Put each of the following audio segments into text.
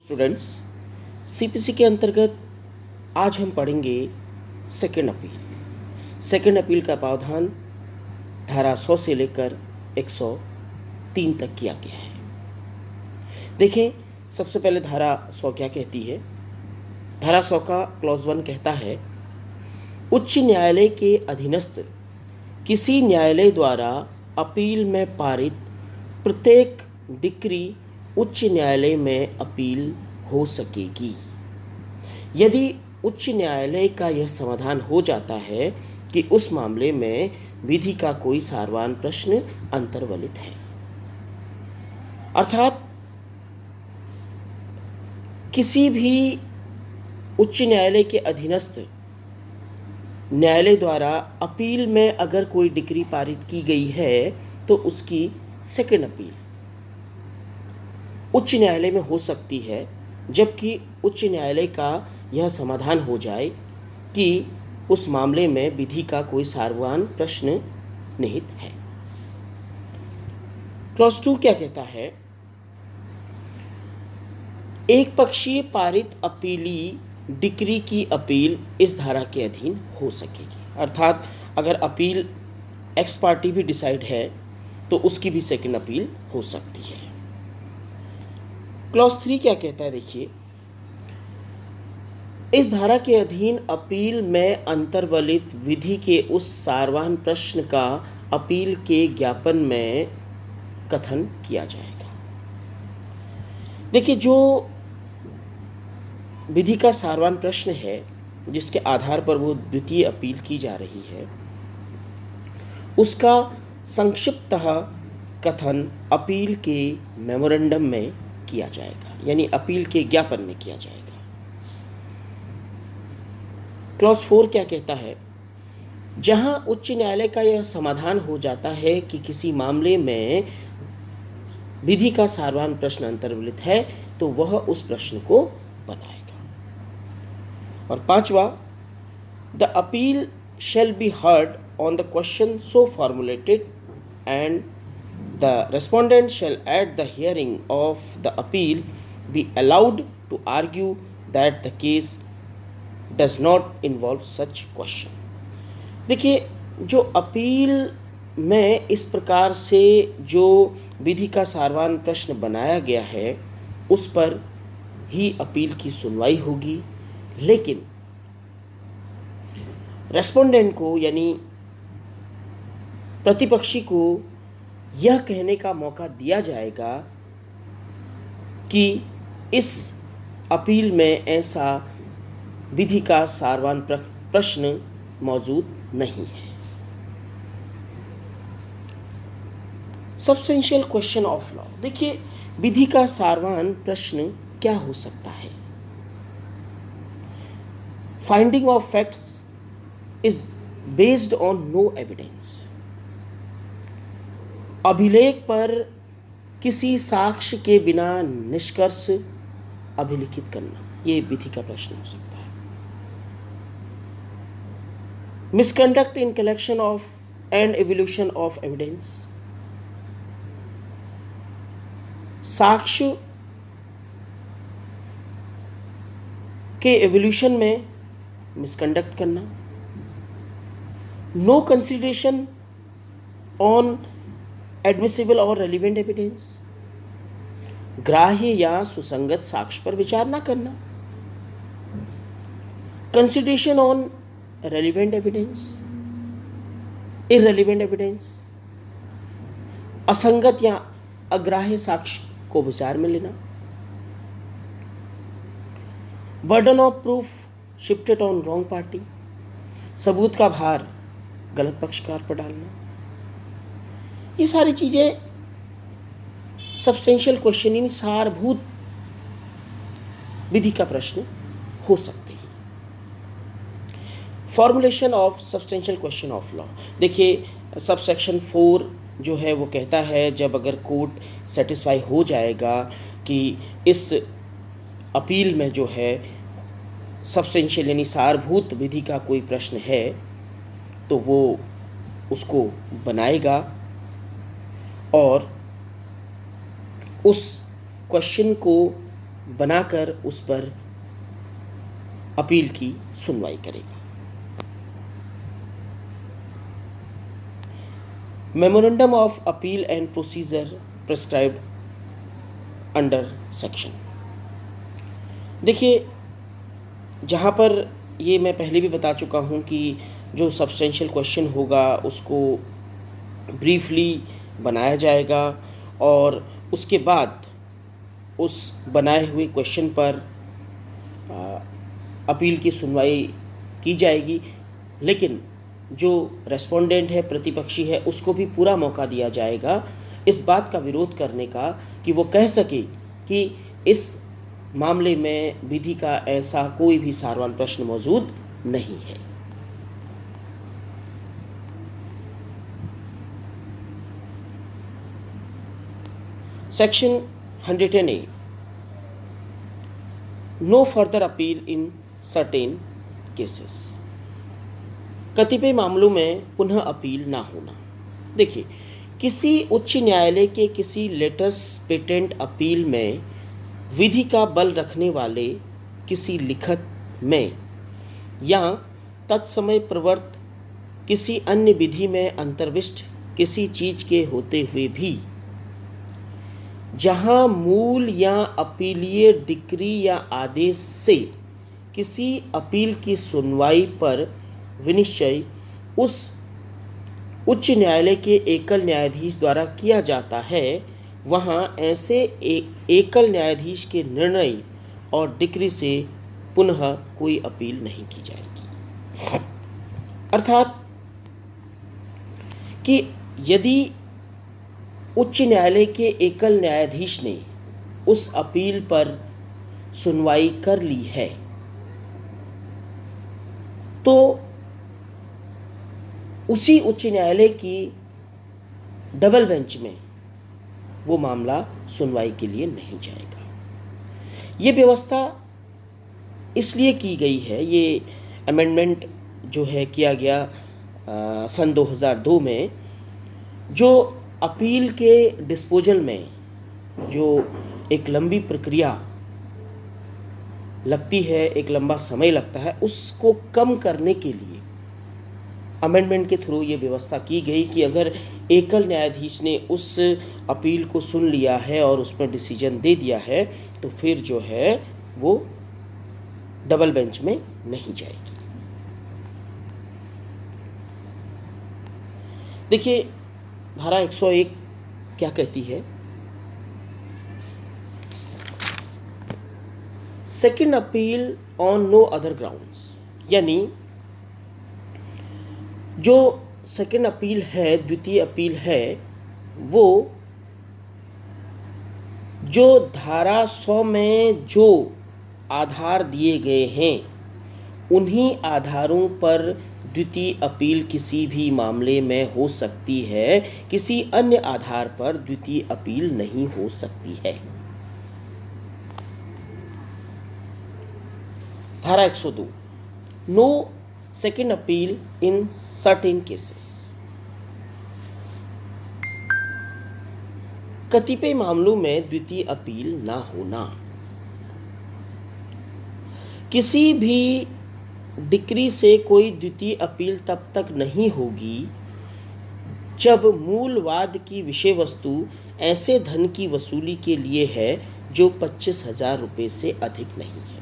Students, CPC के अंतर्गत आज हम पढ़ेंगे सेकेंड अपील। सेकेंड अपील का प्रावधान धारा 100 से लेकर 103 तक किया गया है। देखें, सबसे पहले धारा 100 क्या कहती है। धारा 100 का क्लॉज 1 कहता है, उच्च न्यायालय के अधीनस्थ किसी न्यायालय द्वारा अपील में पारित प्रत्येक डिक्री उच्च न्यायालय में अपील हो सकेगी यदि उच्च न्यायालय का यह समाधान हो जाता है कि उस मामले में विधि का कोई सारवान प्रश्न अंतर्वलित है। अर्थात किसी भी उच्च न्यायालय के अधीनस्थ न्यायालय द्वारा अपील में अगर कोई डिक्री पारित की गई है तो उसकी सेकेंड अपील उच्च न्यायालय में हो सकती है, जबकि उच्च न्यायालय का यह समाधान हो जाए कि उस मामले में विधि का कोई सारवान प्रश्न निहित है। क्लॉज 2 क्या कहता है, एक पक्षीय पारित अपीली डिक्री की अपील इस धारा के अधीन हो सकेगी। अर्थात अगर अपील एक्स पार्टी भी डिसाइड है तो उसकी भी सेकेंड अपील हो सकती है। क्लॉज 3 क्या कहता है, देखिए, इस धारा के अधीन अपील में अंतर्वलित विधि के उस सारवान प्रश्न का अपील के ज्ञापन में कथन किया जाएगा। देखिए, जो विधि का सारवान प्रश्न है जिसके आधार पर वो द्वितीय अपील की जा रही है, उसका संक्षिप्तः कथन अपील के मेमोरेंडम में किया जाएगा, यानी अपील के ज्ञापन में किया जाएगा। क्लॉज 4 क्या कहता है, जहां उच्च न्यायालय का यह समाधान हो जाता है कि किसी मामले में विधि का सारवान प्रश्न अंतर्वलित है तो वह उस प्रश्न को बनाएगा। और 5वां, the appeal shall be heard on the question so formulated and the respondent shall at the hearing of the appeal be allowed to argue that the case does not involve such question। देखिए, जो appeal में इस प्रकार से जो विधि का सारवान प्रश्न बनाया गया है उस पर ही अपील की सुनवाई होगी, लेकिन रेस्पोंडेंट को यानी प्रतिपक्षी को यह कहने का मौका दिया जाएगा कि इस अपील में ऐसा विधि का सारवान प्रश्न मौजूद नहीं है। सब्सटेंशियल क्वेश्चन ऑफ लॉ, देखिए, विधि का सारवान प्रश्न क्या हो सकता है। Finding of facts is based on no evidence, अभिलेख पर किसी साक्ष्य के बिना निष्कर्ष अभिलिखित करना, यह विधि का प्रश्न हो सकता है। Misconduct in collection of and evolution of evidence, साक्ष्य के एवोल्यूशन में मिसकंडक्ट करना। नो कंसिडरेशन ऑन एडमिसिबल और रेलिवेंट एविडेंस, ग्राह्य या सुसंगत साक्ष्य पर विचार न करना। Consideration on relevant evidence, irrelevant evidence, असंगत या अग्राह्य साक्ष्य को विचार में लेना। Burden of proof shifted on wrong party, सबूत का भार गलत पक्षकार पर डालना। ये सारी चीजें सब्सटेंशियल क्वेश्चन यानी सारभूत विधि का प्रश्न हो सकते हैं। Formulation of substantial question of law, देखिए, सबसेक्शन 4 जो है वो कहता है जब अगर कोर्ट सेटिस्फाई हो जाएगा कि इस अपील में जो है सब्सटेंशियल यानी सारभूत विधि का कोई प्रश्न है तो वो उसको बनाएगा और उस क्वेश्चन को बनाकर उस पर अपील की सुनवाई करेगा। Memorandum of appeal and procedure prescribed under section. देखिए, जहाँ पर ये मैं पहले भी बता चुका हूँ कि जो सब्सटेंशियल क्वेश्चन होगा उसको ब्रीफली बनाया जाएगा और उसके बाद उस बनाए हुए क्वेश्चन पर अपील की सुनवाई की जाएगी, लेकिन जो रेस्पोंडेंट है, प्रतिपक्षी है, उसको भी पूरा मौका दिया जाएगा इस बात का विरोध करने का कि वो कह सके कि इस मामले में विधि का ऐसा कोई भी सारवान प्रश्न मौजूद नहीं है। Section 110A, no further appeal in certain cases. कतिपय मामलों में पुनः अपील ना होना। देखिए, किसी उच्च न्यायालय के किसी लेटर्स पेटेंट अपील में विधि का बल रखने वाले किसी लिखत में या तत्समय प्रवर्त किसी अन्य विधि में अंतर्विष्ट किसी चीज के होते हुए भी जहां मूल या अपीलीय डिक्री या आदेश से किसी अपील की सुनवाई पर विनिश्चय उस उच्च न्यायालय के एकल न्यायाधीश द्वारा किया जाता है, वहां ऐसे एकल न्यायाधीश के निर्णय और डिक्री से पुनः कोई अपील नहीं की जाएगी। अर्थात कि यदि उच्च न्यायालय के एकल न्यायाधीश ने उस अपील पर सुनवाई कर ली है तो उसी उच्च न्यायालय की डबल बेंच में वो मामला सुनवाई के लिए नहीं जाएगा। ये व्यवस्था इसलिए की गई है, ये अमेंडमेंट जो है किया गया सन 2002 में, जो अपील के डिस्पोजल में जो एक लंबी प्रक्रिया लगती है, एक लंबा समय लगता है, उसको कम करने के लिए अमेंडमेंट के थ्रू ये व्यवस्था की गई कि अगर एकल न्यायाधीश ने उस अपील को सुन लिया है और उस पर डिसीजन दे दिया है तो फिर जो है वो डबल बेंच में नहीं जाएगी। देखिए, धारा 101 क्या कहती है? Second appeal on no other grounds, यानी जो सेकेंड अपील है, द्वितीय अपील है, वो जो धारा 100 में जो आधार दिए गए हैं उन्हीं आधारों पर द्वितीय अपील किसी भी मामले में हो सकती है, किसी अन्य आधार पर द्वितीय अपील नहीं हो सकती है। धारा 102, no second appeal in certain cases. कतिपय मामलों में द्वितीय अपील ना होना। किसी भी डिक्री से कोई द्वितीय अपील तब तक नहीं होगी जब मूल वाद की विषय वस्तु ऐसे धन की वसूली के लिए है जो 25,000 रुपये से अधिक नहीं है।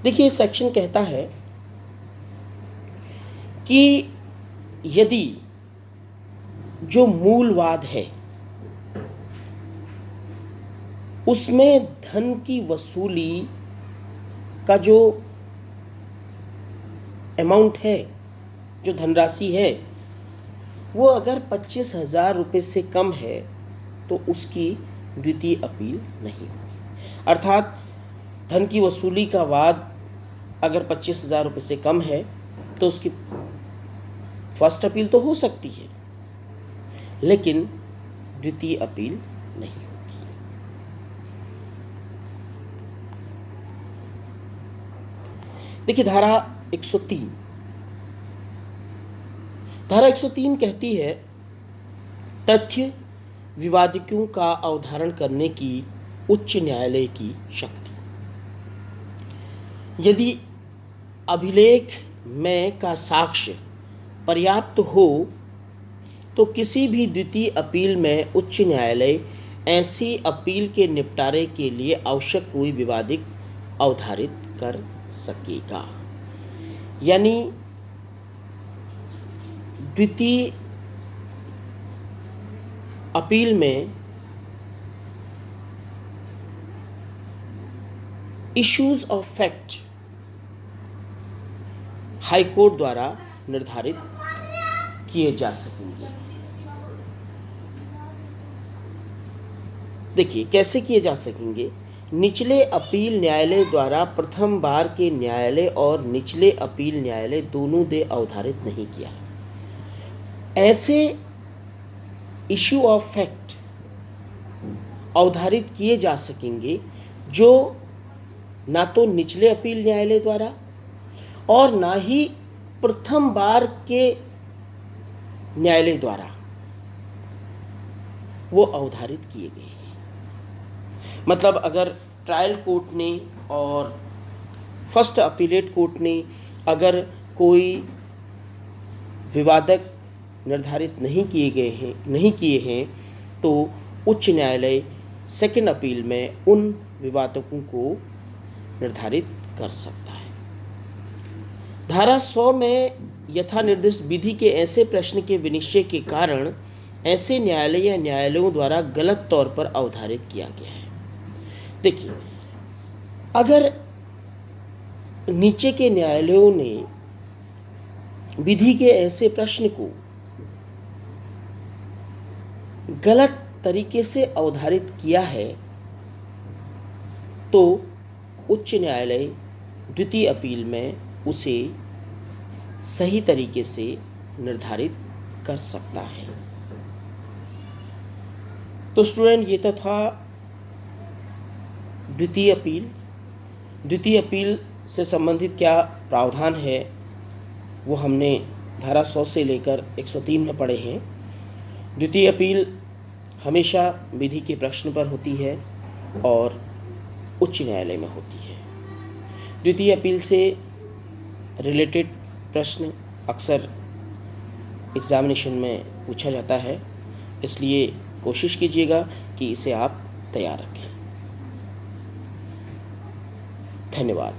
देखिए, सेक्शन कहता है कि यदि जो मूल वाद है उसमें धन की वसूली का जो अमाउंट है, जो धनराशि है, वो अगर 25,000 रुपये से कम है तो उसकी द्वितीय अपील नहीं होगी। अर्थात धन की वसूली का वाद अगर 25,000 रुपये से कम है तो उसकी फर्स्ट अपील तो हो सकती है, लेकिन द्वितीय अपील नहीं होगी। देखिए, धारा 103 कहती है, तथ्य विवादियों का अवधारण करने की उच्च न्यायालय की शक्ति। यदि अभिलेख में का साक्ष्य पर्याप्त हो तो किसी भी द्वितीय अपील में उच्च न्यायालय ऐसी अपील के निपटारे के लिए आवश्यक कोई विवादित अवधारित कर सकेगा। यानी द्वितीय अपील में issues of fact high court द्वारा निर्धारित किए जा सकेंगे। देखिए कैसे किए जा सकेंगे। निचले अपील न्यायालय द्वारा प्रथम बार के न्यायालय और निचले अपील न्यायालय दोनों ने अवधारित नहीं किया। ऐसे इश्यू ऑफ फैक्ट अवधारित किए जा सकेंगे जो ना तो निचले अपील न्यायालय द्वारा और ना ही प्रथम बार के न्यायालय द्वारा वो अवधारित किए गए हैं। मतलब अगर ट्रायल कोर्ट ने और फर्स्ट अपीलेट कोर्ट ने अगर कोई विवादक निर्धारित नहीं किए हैं तो उच्च न्यायालय सेकंड अपील में उन विवादकों को निर्धारित कर सकता है। धारा 100 में यथा निर्दिष्ट विधि के ऐसे प्रश्न के विनिश्चय के कारण ऐसे न्यायालय या न्यायालयों द्वारा गलत तौर पर अवधारित किया गया है। देखिए अगर नीचे के न्यायालयों ने विधि के ऐसे प्रश्न को गलत तरीके से अवधारित किया है तो उच्च न्यायालय द्वितीय अपील में उसे सही तरीके से निर्धारित कर सकता है। तो स्टूडेंट ये तो था द्वितीय अपील से संबंधित क्या प्रावधान है वो हमने धारा 100 से लेकर 103 में पढ़े हैं। द्वितीय अपील हमेशा विधि के प्रश्न पर होती है और उच्च न्यायालय में होती है। द्वितीय अपील से रिलेटेड प्रश्न अक्सर एग्जामिनेशन में पूछा जाता है, इसलिए कोशिश कीजिएगा कि इसे आप तैयार रखें। धन्यवाद।